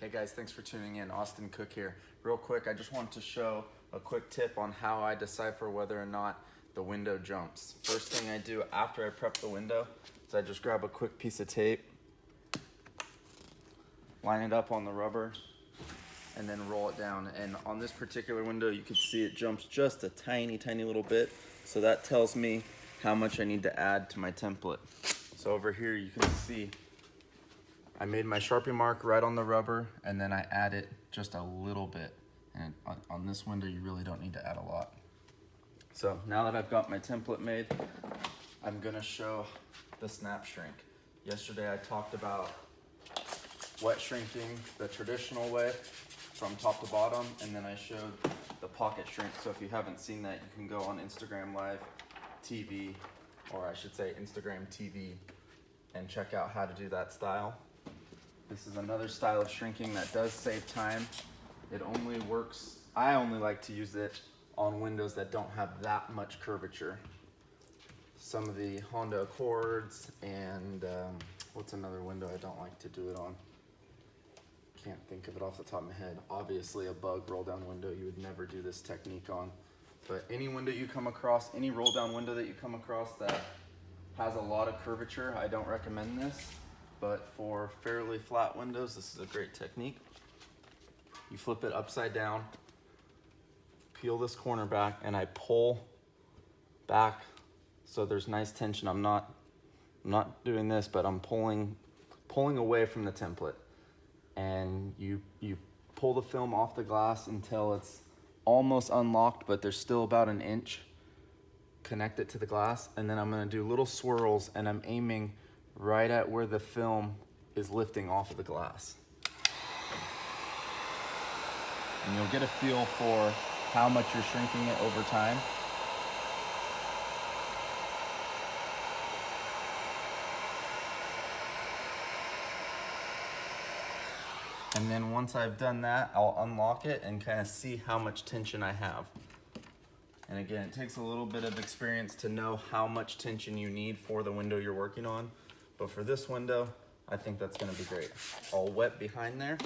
Hey guys, thanks for tuning in. Austin Cook here. Real quick, I just wanted to show a quick tip on how I decipher whether or not the window jumps. First thing I do after I prep the window is I just grab a quick piece of tape, line it up on the rubber, and then roll it down. And on this particular window, you can see it jumps just a tiny little bit. So that tells me how much I need to add to my template. So over here, you can see I made my Sharpie mark right on the rubber, and then I added just a little bit. And on this window, you really don't need to add a lot. So now that I've got my template made, I'm gonna show the snap shrink. Yesterday I talked about wet shrinking the traditional way from top to bottom, and then I showed the pocket shrink. So if you haven't seen that, you can go on Instagram Live TV, or I should say Instagram TV, and check out how to do that style. This is another style of shrinking that does save time. It only works, I only like to use it on windows that don't have that much curvature. Some of the Honda Accords and what's another window I don't like to do it on? Can't think of it off the top of my head. Obviously a bug roll down window you would never do this technique on. But any window you come across, any roll down window that you come across that has a lot of curvature, I don't recommend this. But for fairly flat windows, this is a great technique. You flip it upside down, peel this corner back, and I pull back so there's nice tension. I'm not doing this, but I'm pulling away from the template. And you pull the film off the glass until it's almost unlocked, but there's still about an inch. Connect it to the glass, and then I'm gonna do little swirls, and I'm aiming right at where the film is lifting off of the glass. And you'll get a feel for how much you're shrinking it over time. And then once I've done that, I'll unlock it and kind of see how much tension I have. And again, it takes a little bit of experience to know how much tension you need for the window you're working on. But for this window, I think that's gonna be great. I'll wet behind there,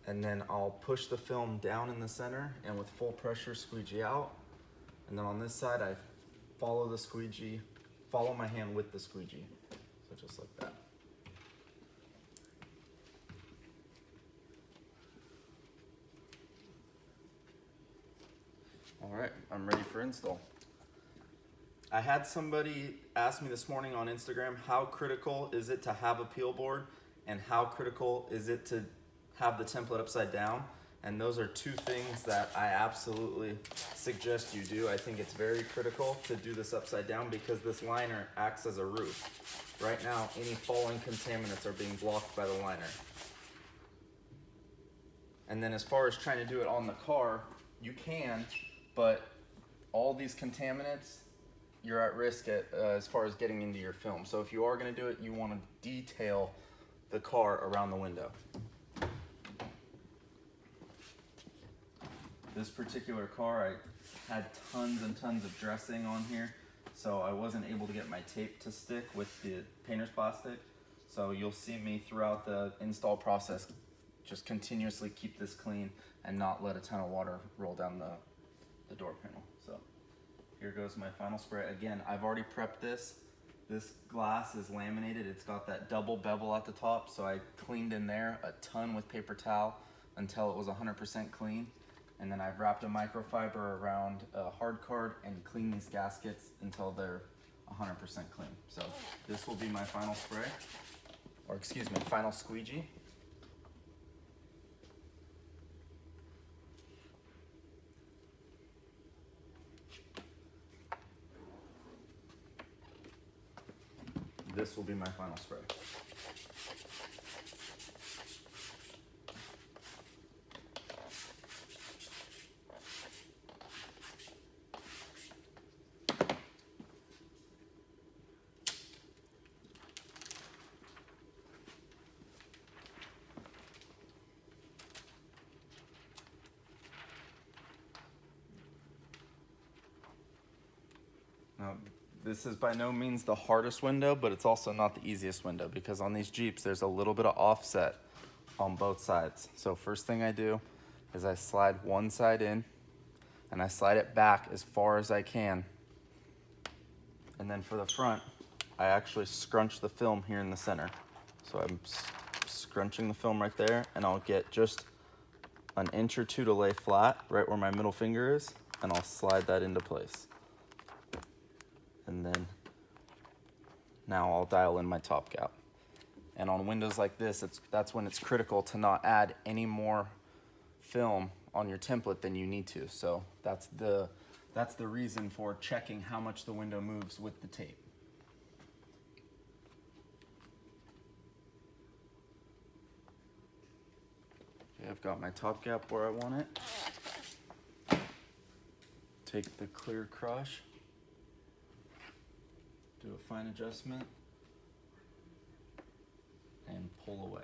and then I'll push the film down in the center and with full pressure squeegee out. And then on this side, I follow the squeegee, follow my hand with the squeegee. So just like that. All right, I'm ready for install. I had somebody ask me this morning on Instagram, how critical is it to have a peel board and how critical is it to have the template upside down? And those are two things that I absolutely suggest you do. I think it's very critical to do this upside down because this liner acts as a roof. Right now, any falling contaminants are being blocked by the liner. And then as far as trying to do it on the car, you can, but all these contaminants, you're at risk as far as getting into your film. So if you are gonna do it, you wanna detail the car around the window. This particular car, I had tons and tons of dressing on here, so I wasn't able to get my tape to stick with the painter's plastic. So you'll see me throughout the install process just continuously keep this clean and not let a ton of water roll down the door panel. So here goes my final spray. Again, I've already prepped this. This glass is laminated. It's got that double bevel at the top, so I cleaned in there a ton with paper towel until it was 100% clean. And then I've wrapped a microfiber around a hard card and cleaned these gaskets until they're 100% clean. So this will be my final spray, or excuse me, final squeegee. This will be my final spray. Now, this is by no means the hardest window, but it's also not the easiest window because on these Jeeps, there's a little bit of offset on both sides. So first thing I do is I slide one side in and I slide it back as far as I can. And then for the front, I actually scrunch the film here in the center. So I'm scrunching the film right there, and I'll get just an inch or two to lay flat right where my middle finger is, and I'll slide that into place. And then now I'll dial in my top gap. And on windows like this, that's when it's critical to not add any more film on your template than you need to. So that's the reason for checking how much the window moves with the tape. Okay, I've got my top gap where I want it. Take the clear crush, do a fine adjustment, and pull away.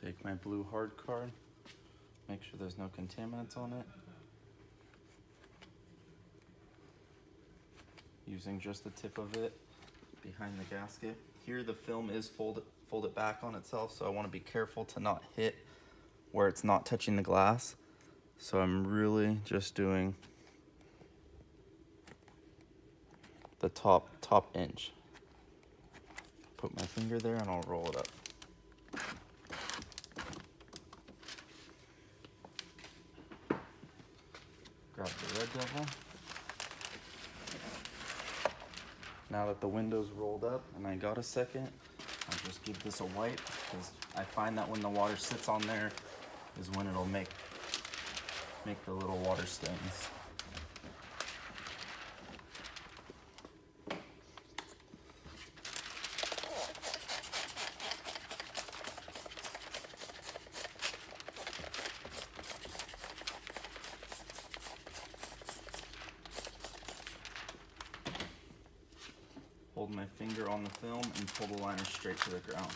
Take my blue hard card, make sure there's no contaminants on it. Using just the tip of it behind the gasket. Here the film is folded back on itself, so I want to be careful to not hit where it's not touching the glass. So I'm really just doing the top inch. Put my finger there and I'll roll it up. Grab the red devil. Now that the window's rolled up and I got a second, I'll just give this a wipe, because I find that when the water sits on there is when it'll make the little water stains. Hold my finger on the film and pull the liner straight to the ground.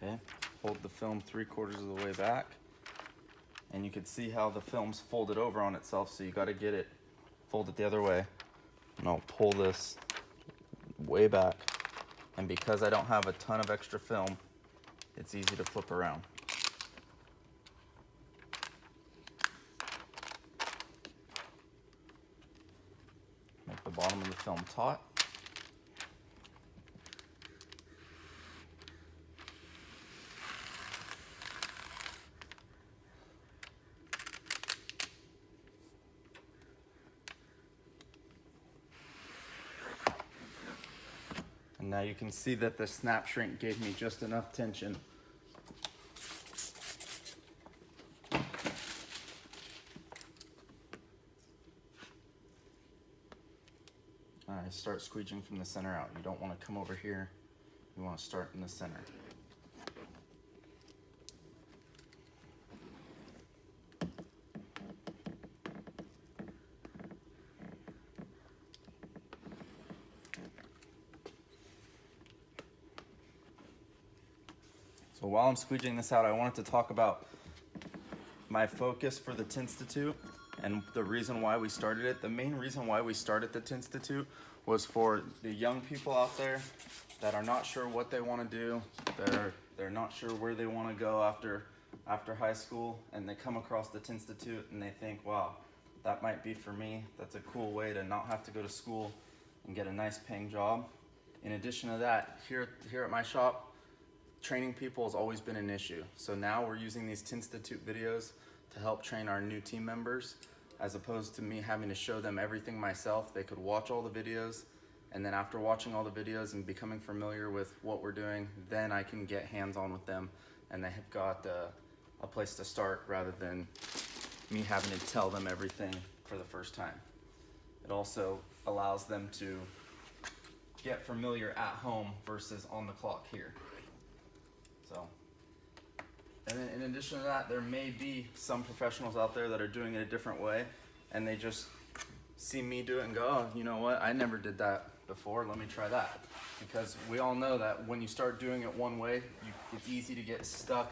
Okay, hold the film 3/4 of the way back, and you can see how the film's folded over on itself, so you got to get it folded the other way. And I'll pull this way back, and because I don't have a ton of extra film, it's easy to flip around. Make the bottom of the film taut. And now you can see that the snap shrink gave me just enough tension. Alright, start squeeging from the center out. You don't want to come over here. You want to start in the center. So while I'm squeegeeing this out, I wanted to talk about my focus for the Tinstitute and the reason why we started it. The main reason why we started the Tinstitute was for the young people out there that are not sure what they want to do. They're not sure where they want to go after high school, and they come across the Tinstitute and they think, wow, that might be for me. That's a cool way to not have to go to school and get a nice paying job. In addition to that, here at my shop, training people has always been an issue. So now we're using these Tinstitute videos to help train our new team members, as opposed to me having to show them everything myself. They could watch all the videos, and then after watching all the videos and becoming familiar with what we're doing, then I can get hands-on with them, and they have got a place to start rather than me having to tell them everything for the first time. It also allows them to get familiar at home versus on the clock here. And then in addition to that, there may be some professionals out there that are doing it a different way, and they just see me do it and go, oh, you know what, I never did that before, let me try that. Because we all know that when you start doing it one way, it's easy to get stuck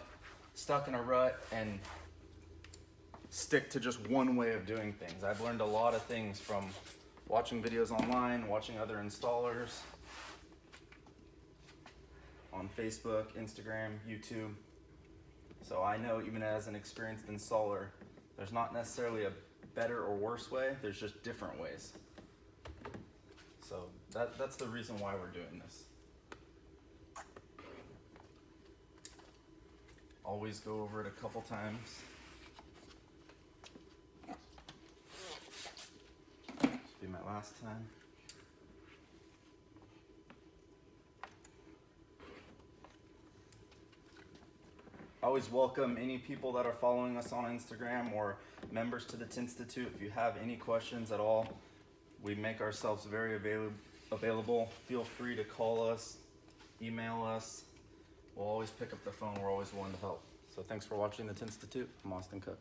in a rut and stick to just one way of doing things. I've learned a lot of things from watching videos online, watching other installers on Facebook, Instagram, YouTube. So I know even as an experienced installer, there's not necessarily a better or worse way, there's just different ways. So that's the reason why we're doing this. Always go over it a couple times. This will be my last time. I always welcome any people that are following us on Instagram or members to the Tint Institute. If you have any questions at all, we make ourselves very available. Feel free to call us, email us. We'll always pick up the phone. We're always willing to help. So thanks for watching the Tint Institute. I'm Austin Cook.